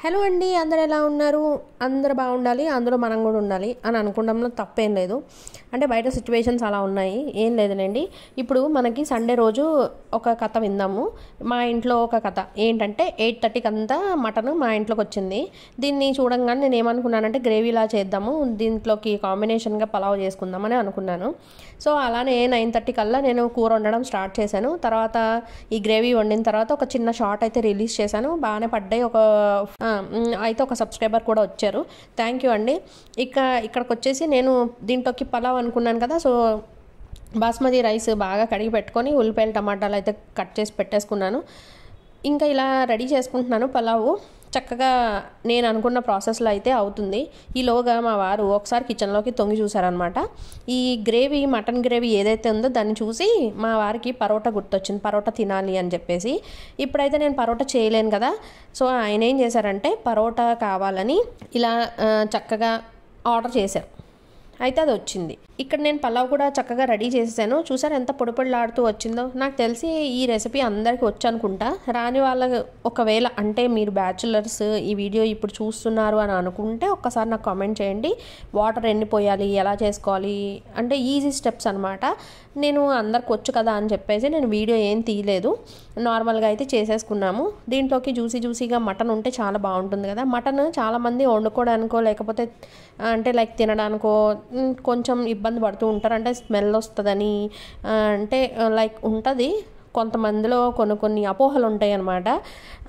Hello అండి, అందరు ఎలా ఉన్నారు? అందరు బాగుండాలి, అందులో మనం కూడా ఉండాలి అని అనుకోవడంలో తప్పేం లేదు. అంటే బయట సిచ్యువేషన్స్ అలా ఉన్నాయి, ఏం లేదులేండి. ఇప్పుడు మనకి సండే రోజు ఒక కథ విందాము. మా ఇంట్లో ఒక కథ ఏంటంటే 8:30కి అంతా మటన్ మా ఇంట్లోకి వచ్చింది. దీన్ని చూడంగానే నేను ఏమనుకున్నానంటే గ్రేవీలా చేద్దాము, దీంట్లోకి కాంబినేషన్గా పలావ్ చేసుకుందామని అనుకున్నాను. సో అలానే 9:30 కల్లా నేను కూర వండడం స్టార్ట్ చేశాను. తర్వాత ఈ గ్రేవీ వండిన తర్వాత ఒక చిన్న షార్ట్ అయితే రిలీజ్ చేశాను, బాగానే పడ్డాయి. అయితే ఒక సబ్స్క్రైబర్ కూడా వచ్చారు, థ్యాంక్ యూ అండి. ఇక్కడికి వచ్చేసి నేను దీంట్లోకి పలావ్ అనుకున్నాను కదా. సో బాస్మతి రైస్ బాగా కడిగి పెట్టుకొని ఉల్లిపాయలు టమాటాలు అయితే కట్ చేసి పెట్టేసుకున్నాను. ఇంకా ఇలా రెడీ చేసుకుంటున్నాను పలావు. చక్కగా నేను అనుకున్న ప్రాసెస్లో అయితే అవుతుంది. ఈలోగా మా వారు ఒకసారి కిచెన్లోకి తొంగి చూసారనమాట. ఈ గ్రేవీ, మటన్ గ్రేవీ ఏదైతే ఉందో దాన్ని చూసి మా వారికి పరోటా గుర్తొచ్చింది, పరోటా తినాలి అని చెప్పేసి. ఇప్పుడైతే నేను పరోటా చేయలేను కదా, సో ఆయన ఏం చేశారంటే పరోటా కావాలని ఇలా చక్కగా ఆర్డర్ చేశారు. అయితే అది వచ్చింది. ఇక్కడ నేను పలావ్ కూడా చక్కగా రెడీ చేసేసాను. చూసారు ఎంత పొడి పొడిలాడుతూ వచ్చిందో. నాకు తెలిసి ఈ రెసిపీ అందరికీ వచ్చు అనుకుంటా. రాని వాళ్ళకి ఒకవేళ అంటే మీరు బ్యాచులర్స్ ఈ వీడియో ఇప్పుడు చూస్తున్నారు అని అనుకుంటే ఒక్కసారి నాకు కామెంట్ చేయండి. వాటర్ ఎన్ని పోయాలి, ఎలా చేసుకోవాలి అంటే ఈజీ స్టెప్స్ అనమాట. నేను అందరికి వచ్చు కదా అని చెప్పేసి నేను వీడియో ఏం తీయలేదు, నార్మల్గా అయితే చేసేసుకున్నాము. దీంట్లోకి జ్యూసీగా మటన్ ఉంటే చాలా బాగుంటుంది కదా. మటన్ చాలామంది వండుకోవడానికో లేకపోతే అంటే లైక్ తినడానికో కొంచెం ఇబ్బంది పడుతూ ఉంటారు. అంటే స్మెల్ వస్తుందని అంటే లైక్ ఉంటుంది. కొంతమందిలో కొన్ని అపోహలు ఉంటాయి అన్నమాట.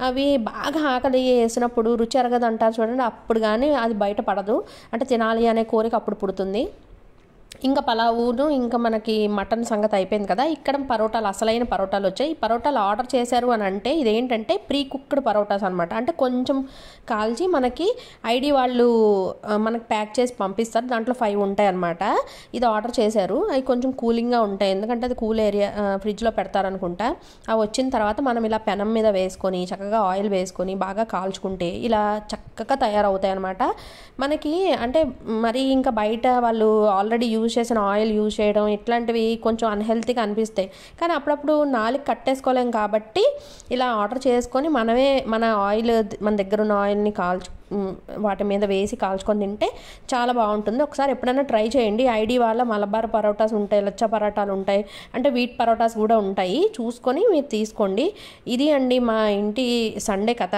అవి బాగా ఆకలి వేసినప్పుడు రుచి అరగదు అంటారు చూడండి, అప్పుడు కానీ అది బయట పడదు. అంటే తినాలి అనే కోరిక అప్పుడు పుడుతుంది. ఇంకా పలావును ఇంకా మనకి మటన్ సంగతి అయిపోయింది కదా. ఇక్కడ పరోటాలు, అసలైన పరోటాలు వచ్చాయి. ఈ పరోటాలు ఆర్డర్ చేశారు అని అంటే ఇదేంటంటే ప్రీ కుక్డ్ పరోటాస్ అనమాట. అంటే కొంచెం కాల్చి మనకి ఐడి వాళ్ళు మనకి ప్యాక్ చేసి పంపిస్తారు, దాంట్లో 5 ఉంటాయి అనమాట. ఇది ఆర్డర్ చేశారు. అవి కొంచెం కూలింగ్గా ఉంటాయి, ఎందుకంటే అది కూల్ ఏరియా ఫ్రిడ్జ్లో పెడతారనుకుంటా. అవి వచ్చిన తర్వాత మనం ఇలా పెనం మీద వేసుకొని చక్కగా ఆయిల్ వేసుకొని బాగా కాల్చుకుంటే ఇలా చక్కగా తయారవుతాయి అనమాట. మనకి అంటే మరి ఇంకా బయట వాళ్ళు ఆల్రెడీ యూజ్ చేసిన ఆయిల్ యూజ్ చేయడం ఇట్లాంటివి కొంచెం అన్హెల్తీగా అనిపిస్తాయి. కానీ అప్పుడప్పుడు నాలుగు కట్టేసుకోలేం కాబట్టి ఇలా ఆర్డర్ చేసుకొని మనమే మన ఆయిల్, మన దగ్గర ఉన్న ఆయిల్ని వాటి మీద వేసి కాల్చుకొని తింటే చాలా బాగుంటుంది. ఒకసారి ఎప్పుడైనా ట్రై చేయండి. ఐడి వాళ్ళ మలబార్ పరోటాస్ ఉంటాయి, లచ్చా పరోటాలు ఉంటాయి, అంటే వీట్ పరోటాస్ కూడా ఉంటాయి, చూసుకొని మీరు తీసుకోండి. ఇది అండి మా ఇంటి సండే కథ.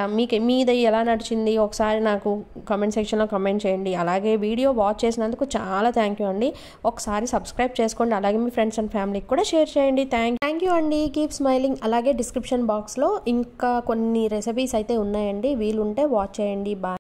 మీది ఎలా నడిచింది ఒకసారి నాకు కామెంట్ సెక్షన్లో కామెంట్ చేయండి. అలాగే వీడియో వాచ్ చేసినందుకు చాలా థ్యాంక్ యూ అండి. ఒకసారి సబ్స్క్రైబ్ చేసుకోండి, అలాగే మీ ఫ్రెండ్స్ అండ్ ఫ్యామిలీకి కూడా షేర్ చేయండి. థ్యాంక్ యూ అండి. Keep smiling. అలాగే డిస్క్రిప్షన్ బాక్స్లో ఇంకా కొన్ని రెసిపీస్ అయితే ఉన్నాయండి, వీలుంటే వాచ్ చేయండి. బాయ్.